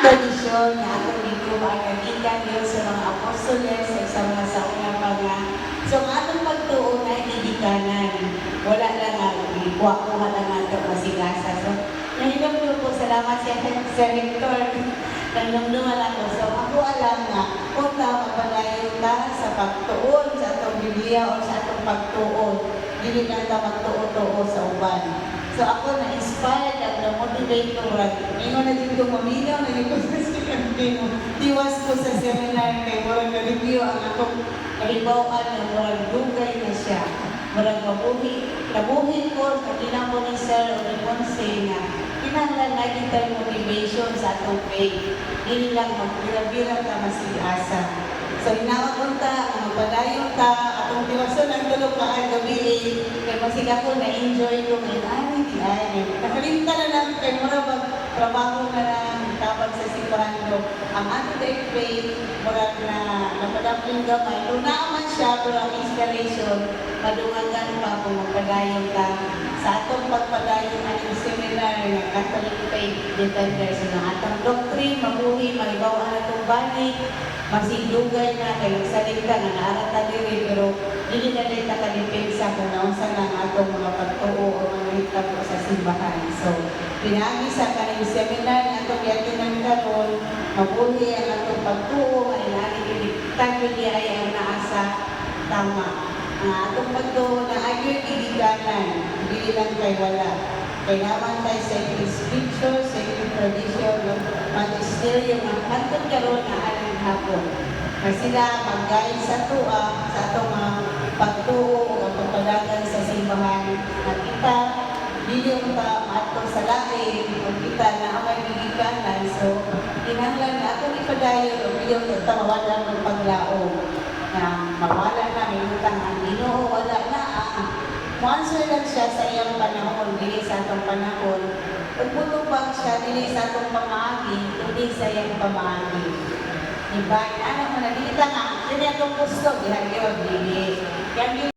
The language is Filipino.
tradisyon na atong gikuha kagikan yun sa mga apostoles sa mga sauna pa nga. So ang atong pagtuon ay gigikanan. Wala lang nga, kuha lang nato masigasa. So, nahinumdum po, salamat siya sa Hector. Nanumduman ako. So ako alam nga, kung mapalayo ka sa pagtuon sa atong Biblia o sa atong pagtuon, hindi lang ka magtuo-tuo sa uban. So ako na-inspired at na-motivate ko rin. Ngayon na din kong maminaw na dito sa sikandino. Tiwas ko sa seminar kay Morang na-review ang akong nalibawaan na Morang dugay na siya. Morang nabuhin ko sa tinampo ni Sir Olimonse na kinahanglan lagi tayong motivation sa atong faith. Hindi lang magbira-bira ka masigasa. So, hinawag ta, magpadayon ta, atong tiwason ang tulog ka ay gabi kaya masig ako na-enjoy ko ngayon, nakalimta na lang, kaya mura trabaho na lang, tapag sa simbahan ko. Ang anti faith, mura na napadapling gamay, kung naaman siya, pero ang inspiration, madungagan pa kung magpadayon ka. Sa atong pagpadayon ang seminar ng Catholic Faith Defenders ng atong doctrine, mabuhi, malibaw ang atong balik, masigdugay na, kaya nagsalita nga naarata diri, pero hindi na rin nakalipensa kung naunsa na ang atong mga pagtuo o mga hitap po sa simbahan. So, pinagi sa kaning seminar na atong yatinan karon, mabuhi ang atong pagtuo, ay nalilitagin niya ay ang naasa tama. Ang atong pagtuo na agyo gigiganan, hindi lang kay wala. Kaya naman tayo sa scripture, sa tradition, magisterium, ang hantod karon na alang hapon. Kasi sila mag-guide sa tuwa, sa atong mga pagtuo o pagpadagan sa simbahan. At kita, hindi yung maato sa lain, kung kita na amay gigiganan. So, kinahanglan na atong ipadayon, o hindi yung tawawalan ng paglaong. Na mawala na, may utang ang Ginoo, wala na. Answer lang siya sa iyang panahon, dili sa atong panahon. Pagputupag siya, dili sa atong pamaagi, dili sa iyang pamaagi. Diba? Anak mo na, dili ka nga, dili atong gusto, dili.